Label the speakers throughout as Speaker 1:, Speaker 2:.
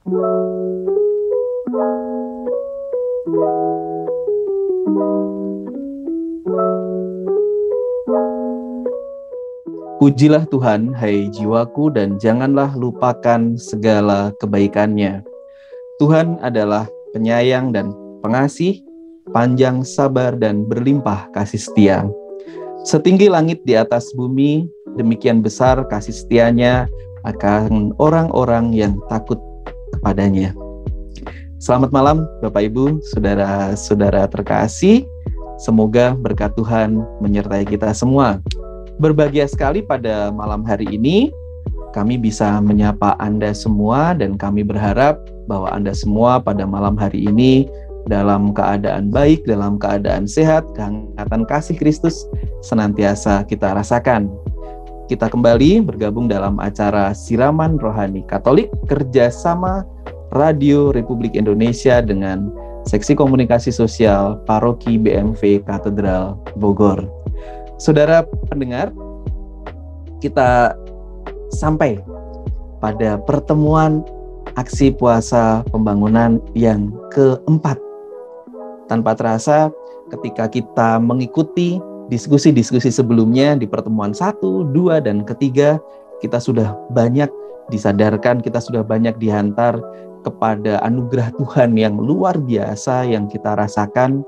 Speaker 1: Pujilah Tuhan, hai jiwaku, dan janganlah lupakan segala kebaikan-Nya. Tuhan adalah penyayang dan pengasih, panjang sabar dan berlimpah kasih setia. Setinggi langit di atas bumi, demikian besar kasih setia-Nya akan orang-orang yang takut kepadanya. Selamat malam Bapak Ibu, saudara-saudara terkasih. Semoga berkat Tuhan menyertai kita semua. Berbahagia sekali pada malam hari ini kami bisa menyapa Anda semua, dan kami berharap bahwa Anda semua pada malam hari ini dalam keadaan baik, dalam keadaan sehat, kehangatan kasih Kristus senantiasa kita rasakan. Kita kembali bergabung dalam acara Siraman Rohani Katolik kerjasama Radio Republik Indonesia dengan Seksi Komunikasi Sosial Paroki BMV Katedral Bogor. Saudara pendengar, kita sampai pada pertemuan aksi puasa pembangunan yang keempat. Tanpa terasa, ketika kita mengikuti diskusi-diskusi sebelumnya di pertemuan 1, 2, dan ketiga, kita sudah banyak disadarkan, kita sudah banyak dihantar kepada anugerah Tuhan yang luar biasa yang kita rasakan,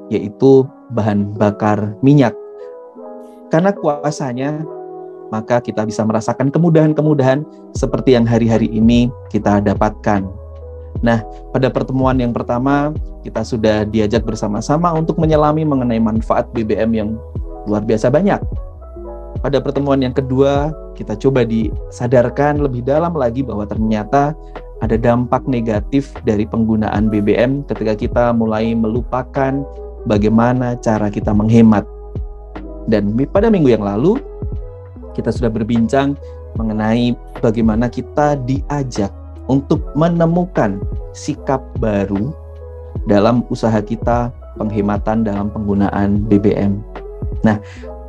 Speaker 1: yaitu bahan bakar minyak. Karena kuasanya, maka kita bisa merasakan kemudahan-kemudahan seperti yang hari-hari ini kita dapatkan. Nah, pada pertemuan yang pertama, kita sudah diajak bersama-sama untuk menyelami mengenai manfaat BBM yang luar biasa banyak. Pada pertemuan yang kedua, kita coba disadarkan lebih dalam lagi bahwa ternyata ada dampak negatif dari penggunaan BBM ketika kita mulai melupakan bagaimana cara kita menghemat. Dan pada minggu yang lalu, kita sudah berbincang mengenai bagaimana kita diajak untuk menemukan sikap baru dalam usaha kita penghematan dalam penggunaan BBM. Nah,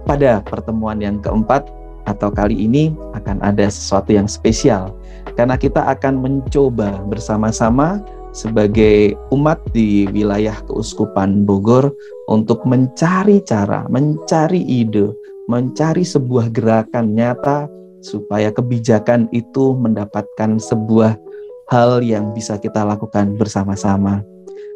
Speaker 1: pada pertemuan yang keempat atau kali ini akan ada sesuatu yang spesial, karena kita akan mencoba bersama-sama sebagai umat di wilayah Keuskupan Bogor untuk mencari cara, mencari ide, mencari sebuah gerakan nyata supaya kebijakan itu mendapatkan sebuah hal yang bisa kita lakukan bersama-sama.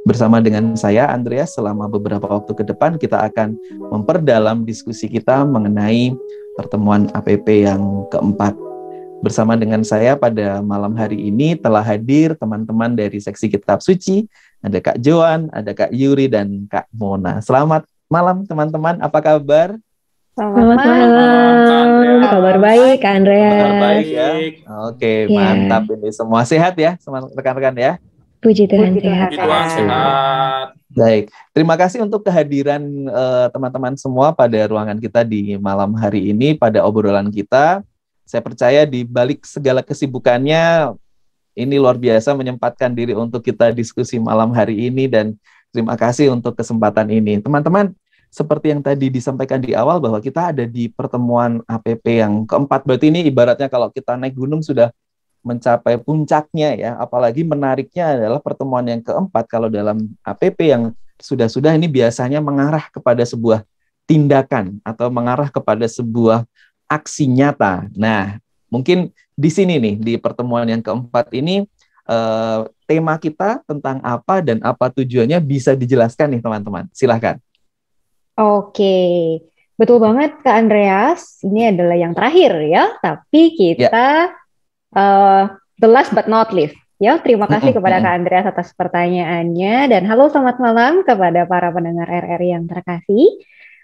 Speaker 1: Bersama dengan saya, Andreas, selama beberapa waktu ke depan kita akan memperdalam diskusi kita mengenai pertemuan APP yang keempat. Bersama dengan saya pada malam hari ini telah hadir teman-teman dari Seksi Kitab Suci, ada Kak Joan, ada Kak Yuri, dan Kak Mona. Selamat malam teman-teman, apa kabar?
Speaker 2: Selamat malam. Kabar baik, Kak Andreas.
Speaker 1: Kabar baik ya. Oke, mantap ini. Semua sehat ya, semua rekan-rekan ya?
Speaker 2: Puji Tuhan sehat.
Speaker 3: Puji Tuhan sehat.
Speaker 1: Baik, terima kasih untuk kehadiran teman-teman semua pada ruangan kita di malam hari ini, pada obrolan kita. Saya percaya di balik segala kesibukannya, ini luar biasa menyempatkan diri untuk kita diskusi malam hari ini, dan terima kasih untuk kesempatan ini. Teman-teman, seperti yang tadi disampaikan di awal bahwa kita ada di pertemuan APP yang keempat, berarti ini ibaratnya kalau kita naik gunung sudah mencapai puncaknya ya, apalagi menariknya adalah pertemuan yang keempat kalau dalam APP yang sudah-sudah ini biasanya mengarah kepada sebuah tindakan atau mengarah kepada sebuah aksi nyata. Nah, mungkin di sini nih, di pertemuan yang keempat ini, tema kita tentang apa dan apa tujuannya bisa dijelaskan nih teman-teman. Silahkan.
Speaker 2: Oke, betul banget Kak Andreas. Ini adalah yang terakhir ya, tapi kita the last but not least. Ya, terima kasih kepada Kak Andreas atas pertanyaannya, dan halo selamat malam kepada para pendengar RRI yang terkasih.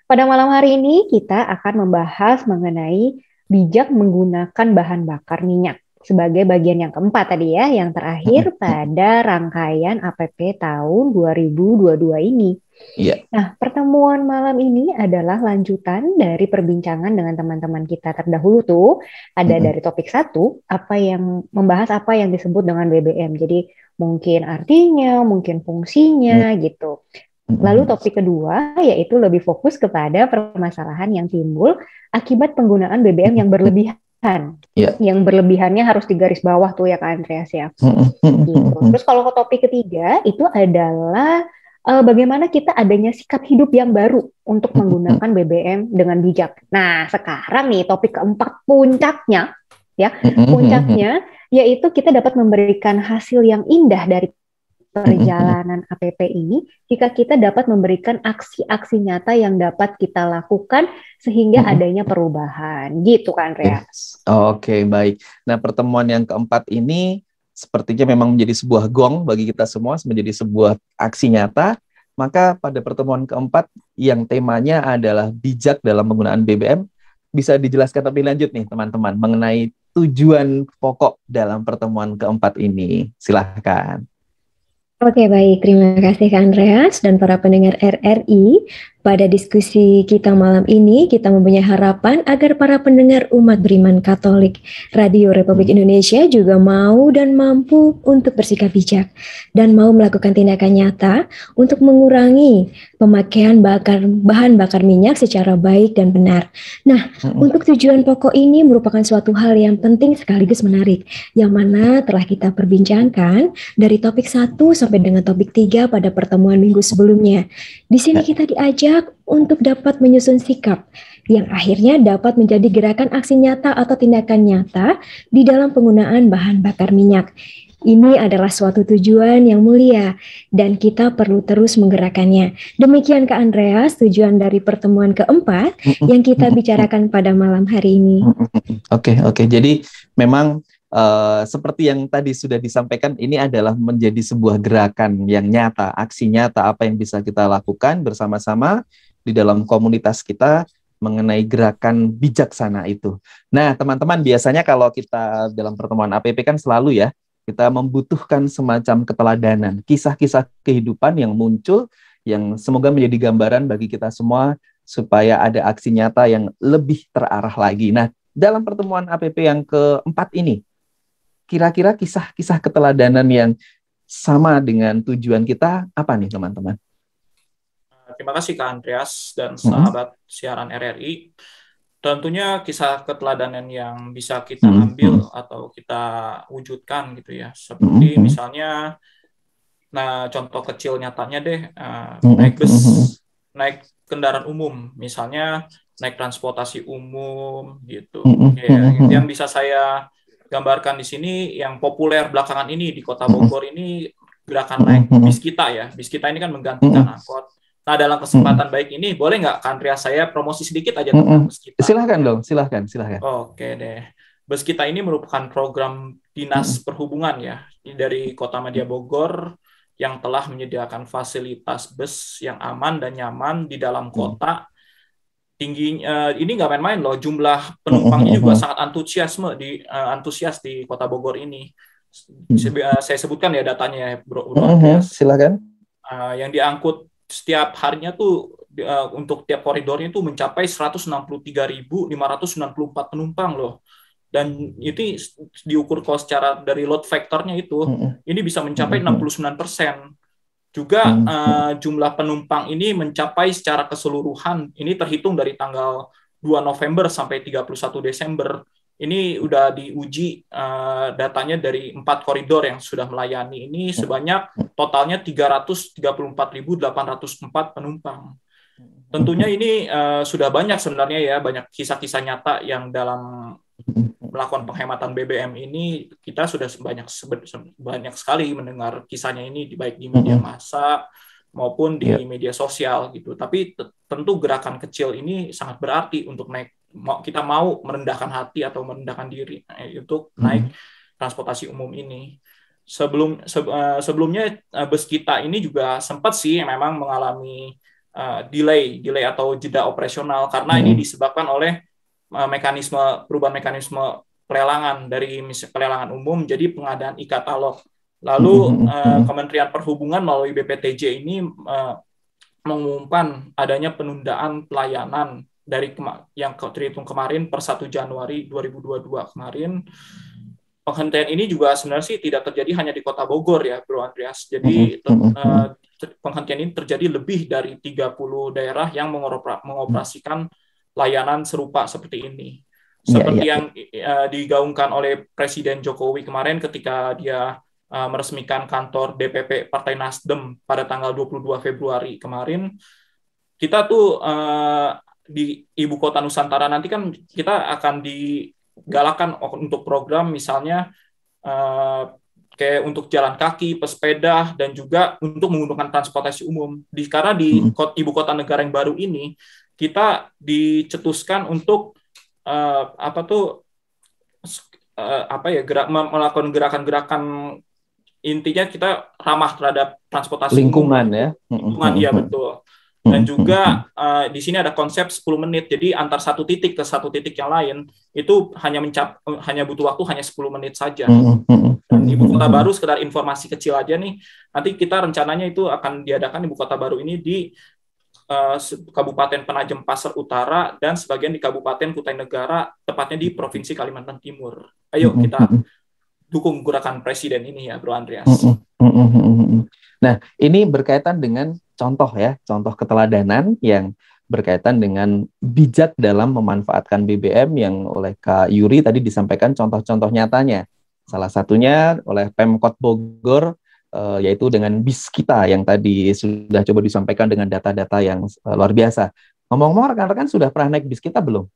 Speaker 2: Pada malam hari ini kita akan membahas mengenai bijak menggunakan bahan bakar minyak sebagai bagian yang keempat tadi ya, yang terakhir pada rangkaian APP tahun 2022 ini. Nah, pertemuan malam ini adalah lanjutan dari perbincangan dengan teman-teman kita terdahulu tuh. Ada dari topik 1, membahas apa yang disebut dengan BBM. Jadi mungkin artinya, mungkin fungsinya gitu. Lalu topik kedua yaitu lebih fokus kepada permasalahan yang timbul akibat penggunaan BBM yang berlebihan
Speaker 1: Ya.
Speaker 2: Yang berlebihannya harus digaris bawah tuh ya Kak Andreas ya. Gitu. Terus kalau ke topik ketiga itu adalah bagaimana kita adanya sikap hidup yang baru untuk menggunakan BBM dengan bijak. Nah, sekarang nih topik keempat puncaknya ya. Puncaknya yaitu kita dapat memberikan hasil yang indah dari perjalanan APP ini jika kita dapat memberikan aksi-aksi nyata yang dapat kita lakukan sehingga adanya perubahan. Gitu kan, Andreas?
Speaker 1: Oke, baik. Nah, pertemuan yang keempat ini sepertinya memang menjadi sebuah gong bagi kita semua, menjadi sebuah aksi nyata. Maka pada pertemuan keempat yang temanya adalah bijak dalam penggunaan BBM, bisa dijelaskan lebih lanjut nih teman-teman mengenai tujuan pokok dalam pertemuan keempat ini. Silahkan.
Speaker 3: Oke, baik. Terima kasih Kak Andreas dan para pendengar RRI. Pada diskusi kita malam ini, kita mempunyai harapan agar para pendengar umat beriman Katolik Radio Republik Indonesia juga mau dan mampu untuk bersikap bijak dan mau melakukan tindakan nyata untuk mengurangi pemakaian bahan bakar minyak secara baik dan benar. Nah, untuk tujuan pokok ini merupakan suatu hal yang penting sekaligus menarik, yang mana telah kita perbincangkan dari topik 1 sampai dengan topik 3 pada pertemuan minggu sebelumnya. Di sini kita diajak untuk dapat menyusun sikap yang akhirnya dapat menjadi gerakan aksi nyata atau tindakan nyata di dalam penggunaan bahan bakar minyak. Ini adalah suatu tujuan yang mulia dan kita perlu terus menggerakkannya. Demikian Kak Andreas, tujuan dari pertemuan keempat yang kita bicarakan pada malam hari ini.
Speaker 1: Oke. Jadi memang seperti yang tadi sudah disampaikan, ini adalah menjadi sebuah gerakan yang nyata, aksi nyata apa yang bisa kita lakukan bersama-sama di dalam komunitas kita mengenai gerakan bijaksana itu. Nah, teman-teman, biasanya kalau kita dalam pertemuan APP kan selalu ya, kita membutuhkan semacam keteladanan, kisah-kisah kehidupan yang muncul, yang semoga menjadi gambaran bagi kita semua, supaya ada aksi nyata yang lebih terarah lagi. Nah, dalam pertemuan APP yang keempat ini, kira-kira kisah-kisah keteladanan yang sama dengan tujuan kita, apa nih teman-teman?
Speaker 4: Terima kasih Kak Andreas dan sahabat siaran RRI. Tentunya kisah keteladanan yang bisa kita ambil atau kita wujudkan gitu ya. Seperti misalnya, nah contoh kecil nyatanya deh, naik bus, naik kendaraan umum, misalnya naik transportasi umum gitu. Ya, yang bisa saya gambarkan di sini yang populer belakangan ini di Kota Bogor ini gerakan naik bis kita ya. Bis kita ini kan menggantikan angkot. Nah, dalam kesempatan baik ini, boleh nggak, Kak Andreas, saya promosi sedikit aja tentang bus kita?
Speaker 1: Silahkan dong, silahkan.
Speaker 4: Oke deh. Bus kita ini merupakan program Dinas Perhubungan ya, dari Kota Madya Bogor, yang telah menyediakan fasilitas bus yang aman dan nyaman di dalam kota. Tingginya, ini nggak main-main loh, jumlah penumpangnya juga sangat antusias di Kota Bogor ini. Saya sebutkan ya datanya, Bro.
Speaker 1: Silakan.
Speaker 4: Yang diangkut setiap harinya tuh untuk tiap koridornya itu mencapai 163.594 penumpang loh. Dan itu diukur kalau secara dari load factornya itu, ini bisa mencapai 69%. Juga jumlah penumpang ini mencapai secara keseluruhan, ini terhitung dari tanggal 2 November sampai 31 Desember. Ini udah diuji datanya dari 4 koridor yang sudah melayani. Ini sebanyak totalnya 334.804 penumpang. Tentunya ini sudah banyak sebenarnya ya, banyak kisah-kisah nyata yang dalam melakukan penghematan BBM ini kita sudah banyak sekali mendengar kisahnya ini baik di media massa maupun di media sosial gitu. Tapi tentu gerakan kecil ini sangat berarti untuk kita mau merendahkan hati atau merendahkan diri untuk naik transportasi umum ini. Sebelumnya bus kita ini juga sempat sih memang mengalami delay atau jeda operasional karena ini disebabkan oleh perubahan mekanisme pelelangan dari pelelangan umum jadi pengadaan e-katalog. Lalu Kementerian Perhubungan melalui BPTJ ini mengumumkan adanya penundaan pelayanan dari yang terhitung kemarin per 1 Januari 2022 kemarin. Penghentian ini juga sebenarnya sih tidak terjadi hanya di Kota Bogor ya, Bro Andreas. Jadi penghentian ini terjadi lebih dari 30 daerah yang mengoperasikan layanan serupa seperti ini. seperti yang digaungkan oleh Presiden Jokowi kemarin ketika dia meresmikan kantor DPP Partai Nasdem pada tanggal 22 Februari kemarin. Kita tuh di Ibu Kota Nusantara nanti kan kita akan digalakan untuk program misalnya kayak untuk jalan kaki, pesepeda, dan juga untuk menggunakan transportasi umum. Karena di Ibu Kota Negara yang baru ini, kita dicetuskan untuk melakukan gerakan-gerakan, intinya kita ramah terhadap transportasi
Speaker 1: lingkungan
Speaker 4: umum. Lingkungan, iya betul. Dan juga di sini ada konsep 10 menit. Jadi antar satu titik ke satu titik yang lain itu hanya butuh waktu hanya 10 menit saja. Dan Ibu Kota Baru, sekedar informasi kecil aja nih, nanti kita rencananya itu akan diadakan Ibu Kota Baru ini di Kabupaten Penajam Pasar Utara dan sebagian di Kabupaten Kutai Negara, tepatnya di Provinsi Kalimantan Timur. Ayo kita dukung gerakan Presiden ini ya, Bro Andreas.
Speaker 1: Nah, ini berkaitan dengan contoh keteladanan yang berkaitan dengan bijak dalam memanfaatkan BBM yang oleh Kak Yuri tadi disampaikan contoh-contoh nyatanya. Salah satunya oleh Pemkot Bogor, yaitu dengan bis kita yang tadi sudah coba disampaikan dengan data-data yang luar biasa. Ngomong-ngomong, rekan-rekan sudah pernah naik bis kita belum?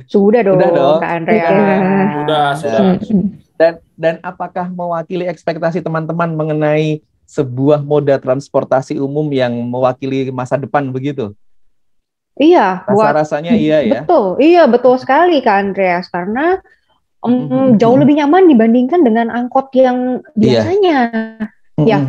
Speaker 2: Sudah dong, Kak Andreas.
Speaker 4: Sudah.
Speaker 1: Dan apakah mewakili ekspektasi teman-teman mengenai sebuah moda transportasi umum yang mewakili masa depan begitu?
Speaker 2: Iya,
Speaker 1: rasanya iya ya.
Speaker 2: Betul sekali Kak Andreas, karena jauh lebih nyaman dibandingkan dengan angkot yang biasanya. Ya,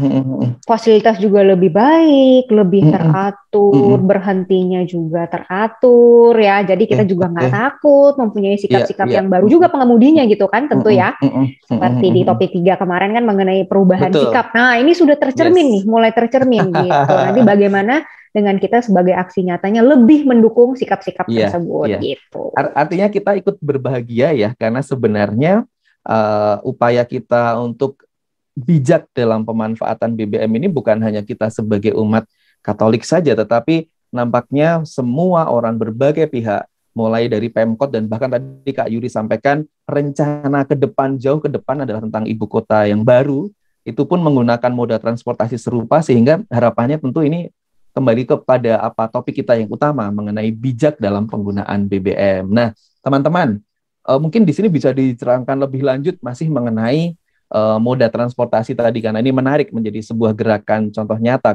Speaker 2: fasilitas juga lebih baik, lebih teratur, berhentinya juga teratur ya. Jadi kita juga nggak takut, mempunyai sikap-sikap yang baru juga pengemudinya gitu kan, tentu ya. Seperti di topik 3 kemarin kan mengenai perubahan sikap. Nah, ini sudah tercermin nih, mulai tercermin gitu. Nanti bagaimana dengan kita sebagai aksi nyatanya lebih mendukung sikap-sikap tersebut gitu.
Speaker 1: Artinya kita ikut berbahagia ya, karena sebenarnya upaya kita untuk bijak dalam pemanfaatan BBM ini bukan hanya kita sebagai umat Katolik saja, tetapi nampaknya semua orang, berbagai pihak, mulai dari Pemkot dan bahkan tadi Kak Yuri sampaikan rencana ke depan, jauh ke depan adalah tentang ibu kota yang baru, itu pun menggunakan moda transportasi serupa, sehingga harapannya tentu ini kembali kepada topik kita yang utama mengenai bijak dalam penggunaan BBM. Nah, teman-teman, mungkin di sini bisa diterangkan lebih lanjut masih mengenai moda transportasi tadi, karena ini menarik menjadi sebuah gerakan contoh nyata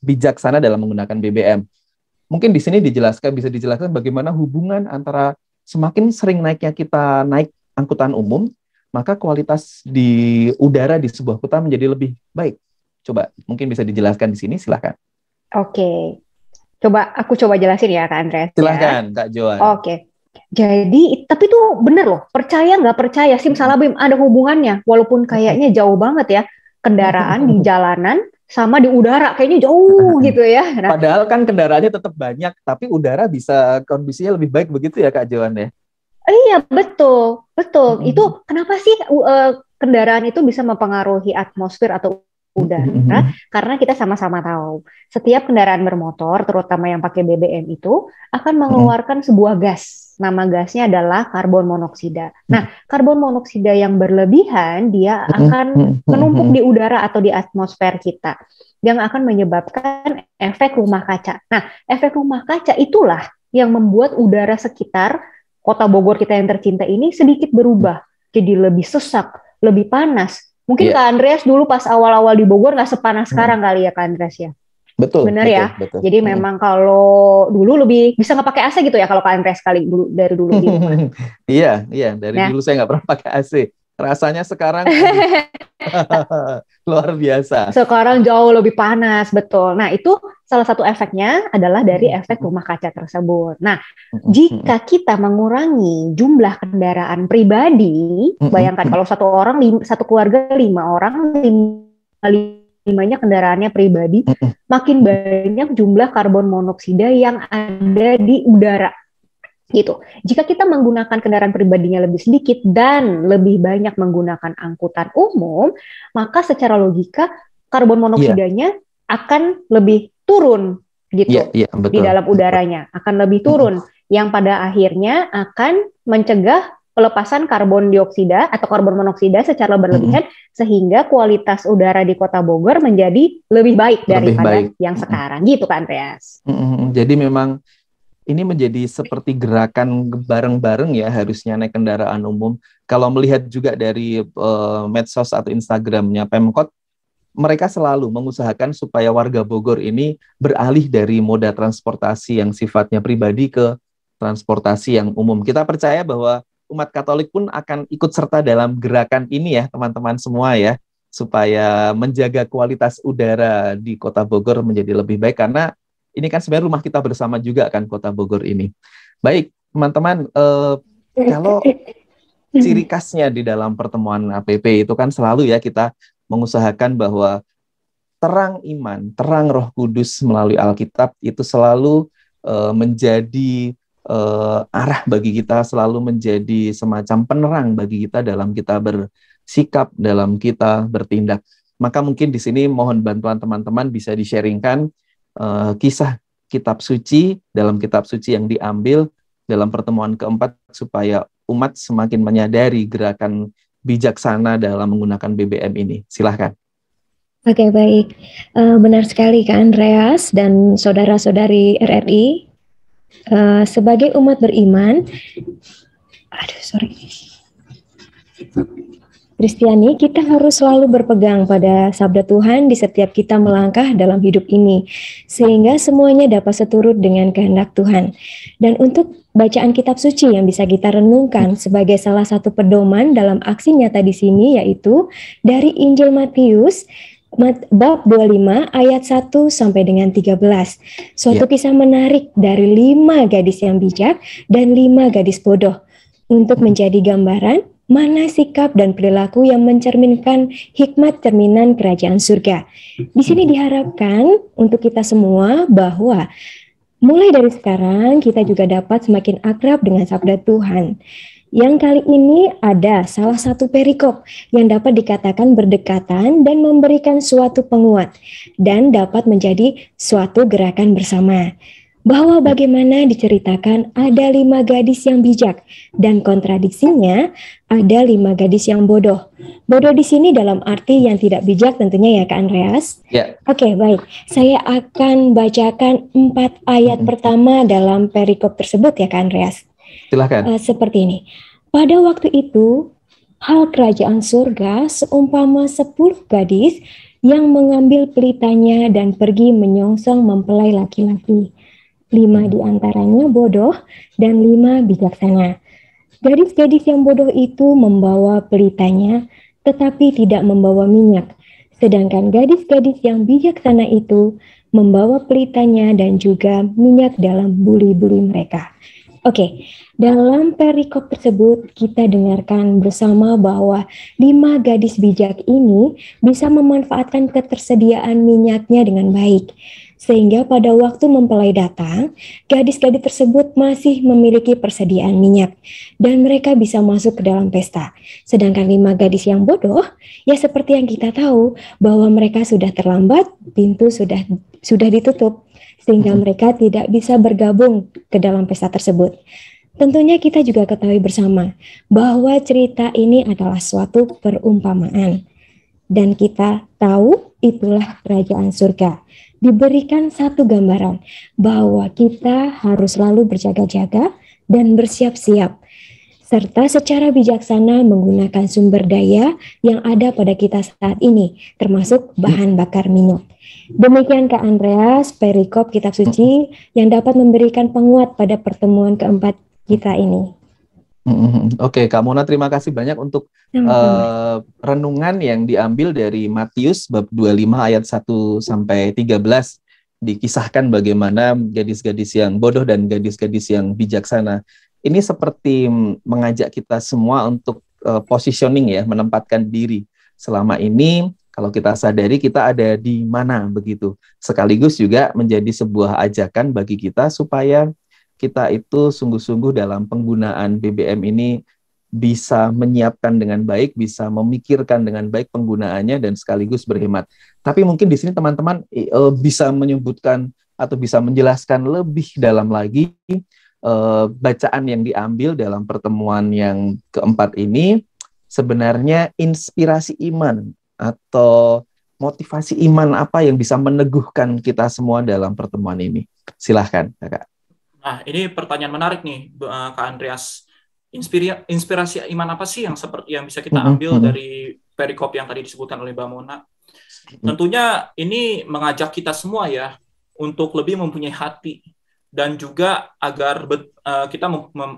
Speaker 1: bijaksana dalam menggunakan BBM. Mungkin di sini bisa dijelaskan bagaimana hubungan antara semakin sering naiknya kita naik angkutan umum, maka kualitas di udara di sebuah kota menjadi lebih baik. Coba mungkin bisa dijelaskan di sini, silakan.
Speaker 2: Oke. Aku coba jelasin ya Kak Andreas.
Speaker 1: Silakan Kak Joan.
Speaker 2: Oke. Jadi, tapi tuh bener loh, percaya nggak percaya, simsalabim ada hubungannya, walaupun kayaknya jauh banget ya, kendaraan di jalanan sama di udara, kayaknya jauh gitu ya.
Speaker 1: Nah, padahal kan kendaraannya tetap banyak, tapi udara bisa kondisinya lebih baik begitu ya Kak Joan ya?
Speaker 2: Iya, betul. Itu kenapa sih kendaraan itu bisa mempengaruhi atmosfer atau udara? Karena kita sama-sama tahu, setiap kendaraan bermotor, terutama yang pakai BBM itu, akan mengeluarkan sebuah gas. Nama gasnya adalah karbon monoksida. Nah, karbon monoksida yang berlebihan, dia akan menumpuk di udara atau di atmosfer kita, yang akan menyebabkan efek rumah kaca. Nah, efek rumah kaca itulah yang membuat udara sekitar kota Bogor kita yang tercinta ini sedikit berubah. Jadi lebih sesak, lebih panas. Mungkin Kak Andreas dulu pas awal-awal di Bogor nggak sepanas sekarang kali ya Kak Andreas ya?
Speaker 1: Betul.
Speaker 2: Benar ya? Betul. Jadi memang kalau dulu lebih bisa nggak pakai AC gitu ya kalau Kak Andreas dari dulu di rumah.
Speaker 1: Iya, dari dulu saya nggak pernah pakai AC. Rasanya sekarang luar biasa.
Speaker 2: Sekarang jauh lebih panas, betul. Nah, itu salah satu efeknya adalah dari efek rumah kaca tersebut. Nah, jika kita mengurangi jumlah kendaraan pribadi, bayangkan kalau satu keluarga 5 orang, 5-nya kendaraannya pribadi, makin banyak jumlah karbon monoksida yang ada di udara. Gitu. Jika kita menggunakan kendaraan pribadinya lebih sedikit dan lebih banyak menggunakan angkutan umum, maka secara logika karbon monoksidanya akan lebih turun gitu di dalam udaranya, akan lebih turun. yang pada akhirnya akan mencegah pelepasan karbon dioksida atau karbon monoksida secara berlebihan sehingga kualitas udara di Kota Bogor menjadi lebih baik daripada yang sekarang gitu kan Andreas.
Speaker 1: Jadi memang ini menjadi seperti gerakan bareng-bareng ya harusnya naik kendaraan umum. Kalau melihat juga dari medsos atau Instagramnya Pemkot, mereka selalu mengusahakan supaya warga Bogor ini beralih dari moda transportasi yang sifatnya pribadi ke transportasi yang umum. Kita percaya bahwa umat Katolik pun akan ikut serta dalam gerakan ini ya teman-teman semua ya, supaya menjaga kualitas udara di Kota Bogor menjadi lebih baik, karena ini kan sebenarnya rumah kita bersama juga kan Kota Bogor ini. Baik teman-teman, kalau ciri khasnya di dalam pertemuan APP itu kan selalu ya kita mengusahakan bahwa terang iman, terang Roh Kudus melalui Alkitab itu selalu menjadi arah bagi kita, selalu menjadi semacam penerang bagi kita dalam kita bersikap, dalam kita bertindak. Maka mungkin di sini mohon bantuan teman-teman bisa di-sharingkan kisah kitab suci, dalam kitab suci yang diambil dalam pertemuan keempat supaya umat semakin menyadari gerakan bijaksana dalam menggunakan BBM ini. Silahkan.
Speaker 3: Oke, baik. Benar sekali Kak Andreas dan saudara-saudari RRI. Sebagai umat beriman, Kristiani, kita harus selalu berpegang pada sabda Tuhan di setiap kita melangkah dalam hidup ini, sehingga semuanya dapat seturut dengan kehendak Tuhan. Dan untuk bacaan kitab suci yang bisa kita renungkan sebagai salah satu pedoman dalam aksi nyata di sini, yaitu dari Injil Matius bab 25 ayat 1 sampai dengan 13. Suatu kisah menarik dari 5 gadis yang bijak dan 5 gadis bodoh untuk menjadi gambaran mana sikap dan perilaku yang mencerminkan hikmat cerminan kerajaan surga. Di sini diharapkan untuk kita semua bahwa mulai dari sekarang kita juga dapat semakin akrab dengan sabda Tuhan. Yang kali ini ada salah satu perikop yang dapat dikatakan berdekatan dan memberikan suatu penguat dan dapat menjadi suatu gerakan bersama. Bahwa bagaimana diceritakan ada 5 gadis yang bijak dan kontradiksinya ada 5 gadis yang bodoh. Bodoh di sini dalam arti yang tidak bijak tentunya ya Kak Andreas. Oke, baik. Saya akan bacakan 4 ayat pertama dalam perikop tersebut ya Kak Andreas.
Speaker 1: Silakan.
Speaker 3: Seperti ini. Pada waktu itu, hal kerajaan surga seumpama 10 gadis yang mengambil pelitanya dan pergi menyongsong mempelai laki-laki. 5 diantaranya bodoh dan 5 bijaksana. Gadis-gadis yang bodoh itu membawa pelitanya, tetapi tidak membawa minyak. Sedangkan gadis-gadis yang bijaksana itu membawa pelitanya dan juga minyak dalam buli-buli mereka. Oke, dalam perikop tersebut kita dengarkan bersama bahwa 5 gadis bijak ini bisa memanfaatkan ketersediaan minyaknya dengan baik. Sehingga pada waktu mempelai datang, gadis-gadis tersebut masih memiliki persediaan minyak dan mereka bisa masuk ke dalam pesta. Sedangkan 5 gadis yang bodoh, ya seperti yang kita tahu bahwa mereka sudah terlambat, pintu sudah ditutup, sehingga mereka tidak bisa bergabung ke dalam pesta tersebut. Tentunya kita juga ketahui bersama bahwa cerita ini adalah suatu perumpamaan. Dan kita tahu itulah kerajaan surga. Diberikan satu gambaran bahwa kita harus selalu berjaga-jaga dan bersiap-siap, serta secara bijaksana menggunakan sumber daya yang ada pada kita saat ini, termasuk bahan bakar minyak. Demikian Kak Andreas, perikop kitab suci yang dapat memberikan penguat pada pertemuan keempat kita ini.
Speaker 1: Oke, Kak Mona, terima kasih banyak untuk renungan yang diambil dari Matius bab 25 ayat 1 sampai 13. Dikisahkan bagaimana gadis-gadis yang bodoh dan gadis-gadis yang bijaksana. Ini seperti mengajak kita semua untuk positioning ya, menempatkan diri. Selama ini kalau kita sadari kita ada di mana begitu. Sekaligus juga menjadi sebuah ajakan bagi kita supaya kita itu sungguh-sungguh dalam penggunaan BBM ini bisa menyiapkan dengan baik, bisa memikirkan dengan baik penggunaannya dan sekaligus berhemat. Tapi mungkin di sini teman-teman bisa menyebutkan atau bisa menjelaskan lebih dalam lagi bacaan yang diambil dalam pertemuan yang keempat ini sebenarnya inspirasi iman atau motivasi iman apa yang bisa meneguhkan kita semua dalam pertemuan ini? Silahkan, Kakak.
Speaker 4: Nah, ini pertanyaan menarik nih, Kak Andreas. Inspirasi iman apa sih yang bisa kita ambil dari perikop yang tadi disebutkan oleh Mbak Mona? Tentunya ini mengajak kita semua ya untuk lebih mempunyai hati dan juga agar kita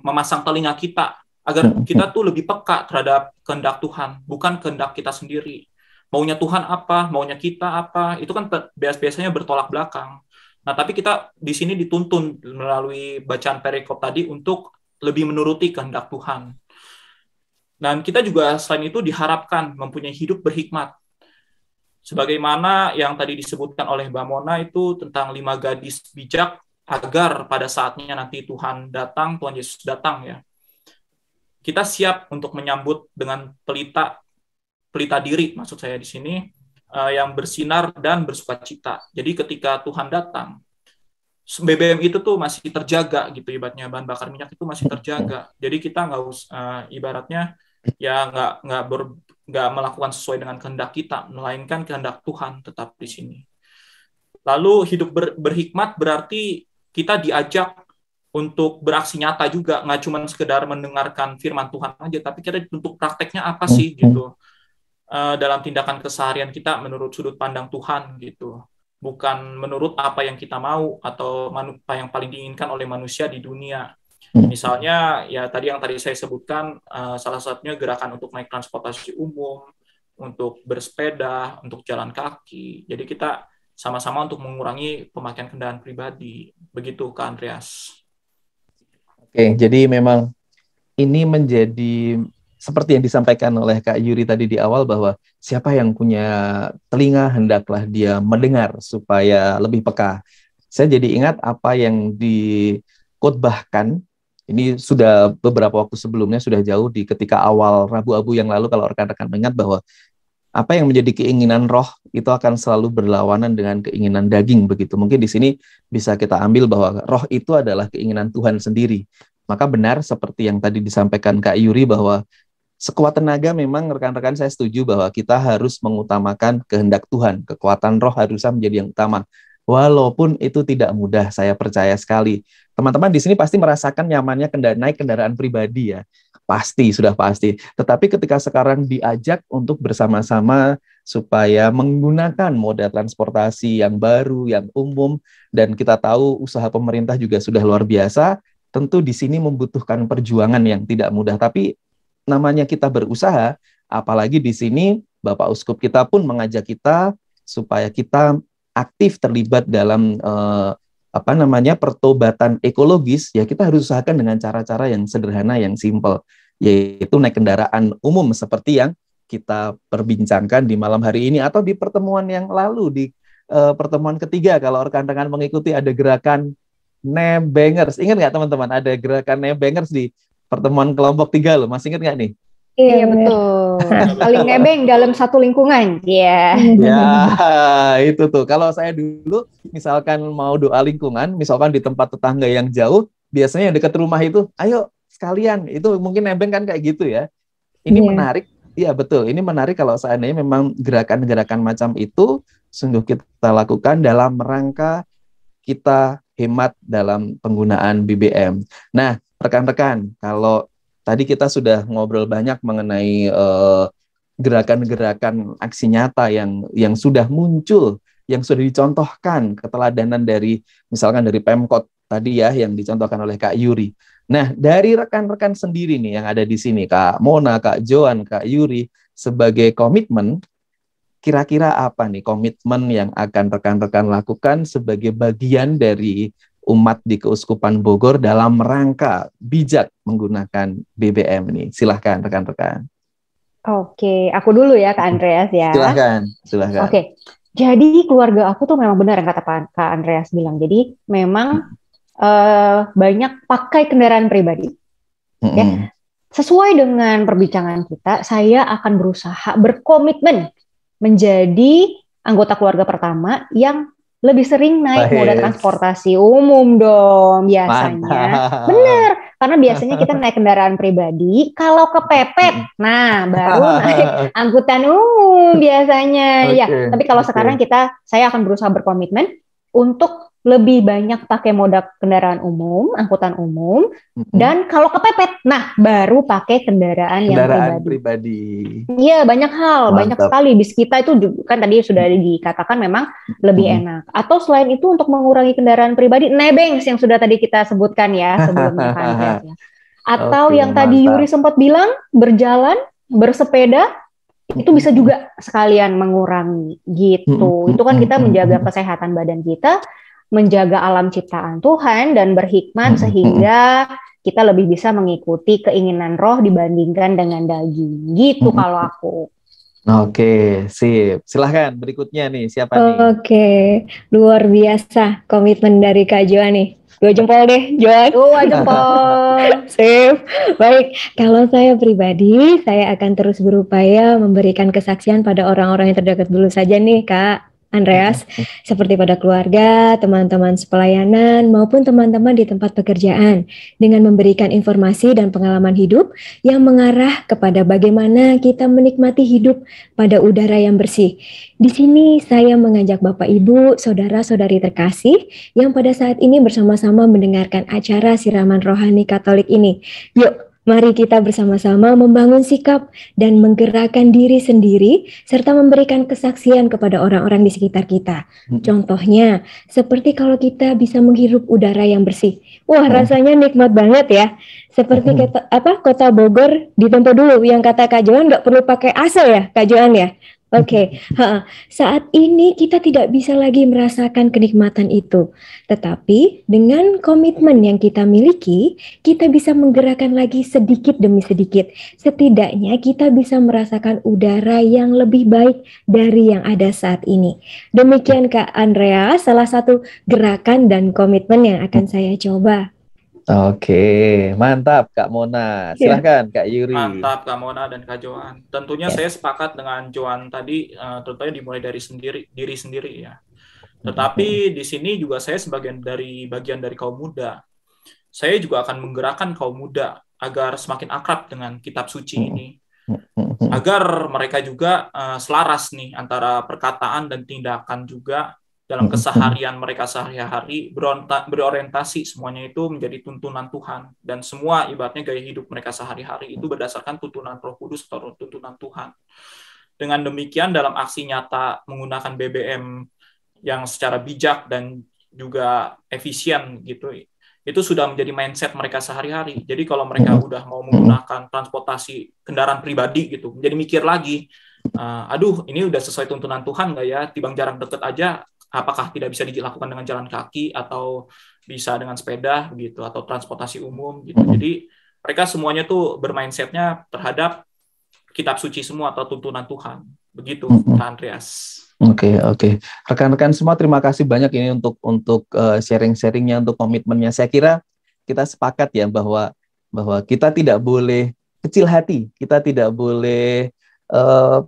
Speaker 4: memasang telinga kita agar kita tuh lebih peka terhadap kehendak Tuhan, bukan kehendak kita sendiri. Maunya Tuhan apa, maunya kita apa, itu kan biasanya bertolak belakang. Nah, tapi kita di sini dituntun melalui bacaan perikop tadi untuk lebih menuruti kehendak Tuhan. Dan kita juga selain itu diharapkan mempunyai hidup berhikmat. Sebagaimana yang tadi disebutkan oleh Mbak Mona itu tentang 5 gadis bijak agar pada saatnya nanti Tuhan Yesus datang ya. Kita siap untuk menyambut dengan pelita diri, maksud saya di sini, yang bersinar dan bersukacita. Jadi ketika Tuhan datang, BBM itu tuh masih terjaga gitu, ibaratnya bahan bakar minyak itu masih terjaga. Jadi kita nggak usah ibaratnya ya nggak melakukan sesuai dengan kehendak kita, melainkan kehendak Tuhan tetap di sini. Lalu hidup berhikmat berarti kita diajak untuk beraksi nyata juga, nggak cuma sekedar mendengarkan firman Tuhan aja, tapi kita dituntut prakteknya apa sih gitu. Dalam tindakan keseharian kita menurut sudut pandang Tuhan gitu, bukan menurut apa yang kita mau atau apa yang paling diinginkan oleh manusia di dunia. Misalnya ya tadi saya sebutkan, salah satunya gerakan untuk naik transportasi umum, untuk bersepeda, untuk jalan kaki. Jadi kita sama-sama untuk mengurangi pemakaian kendaraan pribadi. Begitu Kak Andreas.
Speaker 1: Oke, jadi memang ini menjadi seperti yang disampaikan oleh Kak Yuri tadi di awal, bahwa siapa yang punya telinga hendaklah dia mendengar supaya lebih peka. Saya jadi ingat apa yang dikhotbahkan, ini sudah beberapa waktu sebelumnya, sudah jauh di ketika awal Rabu Abu yang lalu, kalau rekan-rekan mengingat, bahwa apa yang menjadi keinginan roh itu akan selalu berlawanan dengan keinginan daging, begitu. Mungkin di sini bisa kita ambil bahwa roh itu adalah keinginan Tuhan sendiri. Maka benar seperti yang tadi disampaikan Kak Yuri, bahwa sekuat tenaga memang rekan-rekan saya setuju bahwa kita harus mengutamakan kehendak Tuhan. Kekuatan roh harusnya menjadi yang utama. Walaupun itu tidak mudah, saya percaya sekali. Teman-teman di sini pasti merasakan nyamannya naik kendaraan pribadi ya. Pasti, sudah pasti. Tetapi ketika sekarang diajak untuk bersama-sama supaya menggunakan moda transportasi yang baru, yang umum, dan kita tahu usaha pemerintah juga sudah luar biasa, tentu di sini membutuhkan perjuangan yang tidak mudah. Tapi namanya kita berusaha, apalagi di sini Bapak Uskup kita pun mengajak kita supaya kita aktif terlibat dalam pertobatan ekologis. Ya kita harus usahakan dengan cara-cara yang sederhana, yang simpel, yaitu naik kendaraan umum seperti yang kita perbincangkan di malam hari ini, atau di pertemuan yang lalu, di pertemuan ketiga, kalau rekan-rekan mengikuti, ada gerakan Nebengers. Ingat nggak teman-teman, ada gerakan Nebengers di pertemuan kelompok 3 loh, masih ingat nggak nih?
Speaker 2: Iya betul, saling nebeng dalam satu lingkungan. Iya.
Speaker 1: Ya itu tuh, kalau saya dulu misalkan mau doa lingkungan, misalkan di tempat tetangga yang jauh, biasanya yang dekat rumah itu, ayo sekalian, itu mungkin nebeng kan kayak gitu ya. Ini menarik, iya betul, ini menarik kalau seandainya memang gerakan-gerakan macam itu sungguh kita lakukan dalam rangka kita hemat dalam penggunaan BBM. Nah, rekan-rekan, kalau tadi kita sudah ngobrol banyak mengenai gerakan-gerakan aksi nyata yang sudah muncul, yang sudah dicontohkan keteladanan dari misalkan dari Pemkot tadi ya, yang dicontohkan oleh Kak Yuri. Nah, dari rekan-rekan sendiri nih yang ada di sini, Kak Mona, Kak Joan, Kak Yuri, sebagai komitmen, kira-kira apa nih komitmen yang akan rekan-rekan lakukan sebagai bagian dari umat di Keuskupan Bogor dalam rangka bijak menggunakan BBM ini? Silahkan rekan-rekan.
Speaker 2: Oke, aku dulu ya Kak Andreas ya.
Speaker 1: Silahkan.
Speaker 2: Oke, jadi keluarga aku tuh memang benar yang kata Kak Andreas bilang. Jadi memang banyak pakai kendaraan pribadi. Ya. Sesuai dengan perbincangan kita, saya akan berusaha berkomitmen menjadi anggota keluarga pertama yang lebih sering naik moda
Speaker 1: Baik.
Speaker 2: transportasi umum dong biasanya.
Speaker 1: Mantap.
Speaker 2: Bener, karena biasanya kita naik kendaraan pribadi, kalau kepepet, nah baru naik angkutan umum biasanya. Ya,
Speaker 1: Oke,
Speaker 2: tapi kalau
Speaker 1: oke.
Speaker 2: sekarang saya akan berusaha berkomitmen untuk lebih banyak pakai moda kendaraan umum, angkutan umum, dan kalau kepepet, nah baru pakai kendaraan yang
Speaker 1: Kendaraan
Speaker 2: pribadi.
Speaker 1: pribadi.
Speaker 2: Iya, banyak hal, banyak
Speaker 1: Mantap.
Speaker 2: sekali bis kita itu juga, kan tadi sudah dikatakan memang lebih enak. Atau selain itu untuk mengurangi kendaraan pribadi, nebeng yang sudah tadi kita sebutkan ya sebelumnya Kak Andreas ya. Atau
Speaker 1: Oke,
Speaker 2: yang tadi
Speaker 1: mantap.
Speaker 2: Yuri sempat bilang, berjalan, bersepeda, itu bisa juga sekalian mengurangi gitu. Itu kan kita menjaga kesehatan badan kita, menjaga alam ciptaan Tuhan, dan berhikmat sehingga kita lebih bisa mengikuti keinginan roh dibandingkan dengan daging. Gitu kalau aku.
Speaker 1: Oke, sip. Silahkan berikutnya nih, siapa nih?
Speaker 3: Oke, luar biasa komitmen dari Kak Joan nih. 2 jempol deh, Joan.
Speaker 2: 2 jempol.
Speaker 3: Sip. Baik, kalau saya pribadi, saya akan terus berupaya memberikan kesaksian pada orang-orang yang terdekat dulu saja nih, Kak Andreas, seperti pada keluarga, teman-teman sepelayanan, maupun teman-teman di tempat pekerjaan, dengan memberikan informasi dan pengalaman hidup yang mengarah kepada bagaimana kita menikmati hidup pada udara yang bersih. Di sini saya mengajak Bapak Ibu, saudara-saudari terkasih yang pada saat ini bersama-sama mendengarkan acara siraman rohani Katolik ini. Yuk, mari kita bersama-sama membangun sikap dan menggerakkan diri sendiri serta memberikan kesaksian kepada orang-orang di sekitar kita. Contohnya, seperti kalau kita bisa menghirup udara yang bersih. Wah, rasanya nikmat banget ya. Seperti kota Bogor di tempo dulu yang kata Kak Joan nggak perlu pakai AC ya, Kak Joan ya. Oke, saat ini kita tidak bisa lagi merasakan kenikmatan itu. Tetapi dengan komitmen yang kita miliki, kita bisa menggerakkan lagi sedikit demi sedikit. Setidaknya kita bisa merasakan udara yang lebih baik dari yang ada saat ini. Demikian Kak Andreas, salah satu gerakan dan komitmen yang akan saya coba.
Speaker 1: Oke, mantap Kak Mona. Silahkan Kak Yuri.
Speaker 4: Mantap Kak Mona dan Kak Joan. Tentunya saya sepakat dengan Joan tadi, tentunya dimulai dari diri sendiri ya. Tetapi di sini juga saya bagian dari kaum muda. Saya juga akan menggerakkan kaum muda agar semakin akrab dengan kitab suci ini. Agar mereka juga selaras nih antara perkataan dan tindakan juga dalam keseharian mereka sehari-hari, berorientasi semuanya itu menjadi tuntunan Tuhan. Dan semua ibaratnya gaya hidup mereka sehari-hari itu berdasarkan tuntunan Roh Kudus atau tuntunan Tuhan. Dengan demikian dalam aksi nyata menggunakan BBM yang secara bijak dan juga efisien gitu, itu sudah menjadi mindset mereka sehari-hari. Jadi kalau mereka udah mau menggunakan transportasi kendaraan pribadi gitu, jadi mikir lagi, aduh ini udah sesuai tuntunan Tuhan nggak ya, timbang jarak deket aja, apakah tidak bisa dilakukan dengan jalan kaki atau bisa dengan sepeda gitu atau transportasi umum gitu. Jadi mereka semuanya tuh bermindsetnya terhadap kitab suci semua atau tuntunan Tuhan. Begitu Kak Andreas.
Speaker 1: Oke. Rekan-rekan semua terima kasih banyak ini untuk sharing-sharingnya, untuk komitmennya. Saya kira kita sepakat ya bahwa kita tidak boleh kecil hati, kita tidak boleh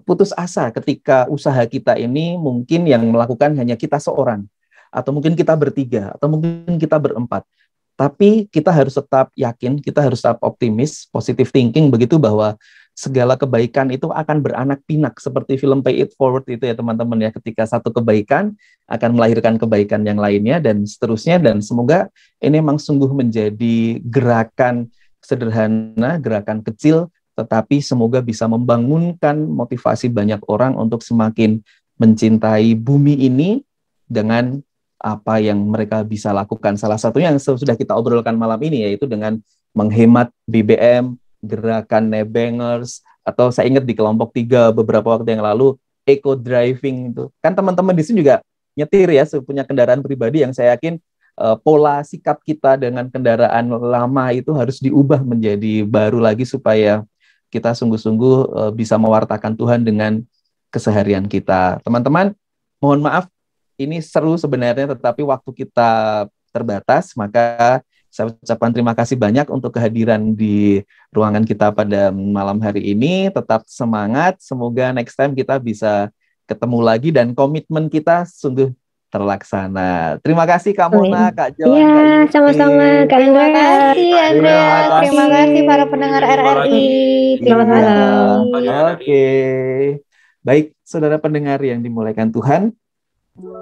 Speaker 1: putus asa ketika usaha kita ini mungkin yang melakukan hanya kita seorang, atau mungkin kita bertiga, atau mungkin kita berempat. Tapi kita harus tetap yakin, kita harus tetap optimis, positive thinking begitu, bahwa segala kebaikan itu akan beranak pinak seperti film Pay It Forward itu ya teman-teman ya, ketika satu kebaikan akan melahirkan kebaikan yang lainnya dan seterusnya. Dan semoga ini memang sungguh menjadi gerakan sederhana, gerakan kecil, tetapi semoga bisa membangunkan motivasi banyak orang untuk semakin mencintai bumi ini dengan apa yang mereka bisa lakukan. Salah satunya yang sudah kita obrolkan malam ini, yaitu dengan menghemat BBM, gerakan nebengers, atau saya ingat di kelompok 3 beberapa waktu yang lalu, eco driving itu. Kan teman-teman di sini juga nyetir ya, punya kendaraan pribadi, yang saya yakin pola sikap kita dengan kendaraan lama itu harus diubah menjadi baru lagi supaya kita sungguh-sungguh bisa mewartakan Tuhan dengan keseharian kita. Teman-teman, mohon maaf, ini seru sebenarnya, tetapi waktu kita terbatas, maka saya ucapkan terima kasih banyak untuk kehadiran di ruangan kita pada malam hari ini. Tetap semangat, semoga next time kita bisa ketemu lagi dan komitmen kita sungguh terlaksana. Terima kasih Kak Mona, Kak Joan,
Speaker 3: Iya,
Speaker 1: Kak Yuni.
Speaker 3: sama-sama Kak
Speaker 2: Terima
Speaker 3: Andreas.
Speaker 2: kasih Andreas, terima kasih para pendengar RRI. Terima
Speaker 3: Selamat malam.
Speaker 2: kasih.
Speaker 1: Oke. Baik, saudara pendengar yang dimuliakan Tuhan,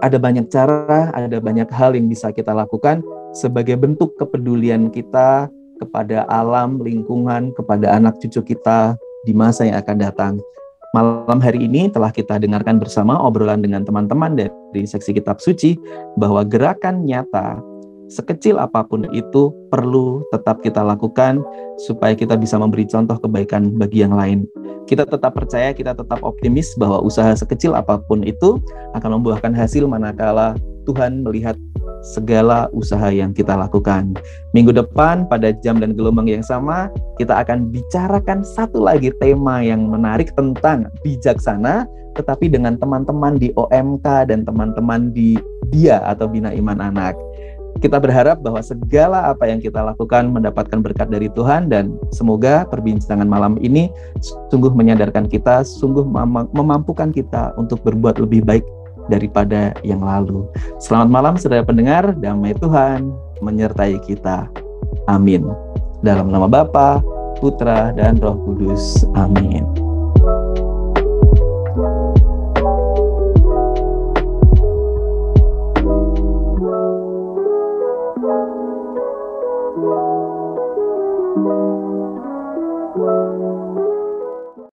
Speaker 1: ada banyak cara, ada banyak hal yang bisa kita lakukan sebagai bentuk kepedulian kita kepada alam, lingkungan, kepada anak cucu kita di masa yang akan datang. Malam hari ini telah kita dengarkan bersama obrolan dengan teman-teman dari seksi kitab suci bahwa gerakan nyata sekecil apapun itu perlu tetap kita lakukan supaya kita bisa memberi contoh kebaikan bagi yang lain. Kita tetap percaya, kita tetap optimis bahwa usaha sekecil apapun itu akan membuahkan hasil manakala Tuhan melihat segala usaha yang kita lakukan. Minggu depan pada jam dan gelombang yang sama, kita akan bicarakan satu lagi tema yang menarik tentang bijaksana, tetapi dengan teman-teman di OMK dan teman-teman di BIA atau Bina Iman Anak. Kita berharap bahwa segala apa yang kita lakukan mendapatkan berkat dari Tuhan, dan semoga perbincangan malam ini sungguh menyadarkan kita, sungguh memampukan kita untuk berbuat lebih baik daripada yang lalu. Selamat malam saudara pendengar, damai Tuhan menyertai kita. Amin. Dalam nama Bapa, Putra, dan Roh Kudus. Amin.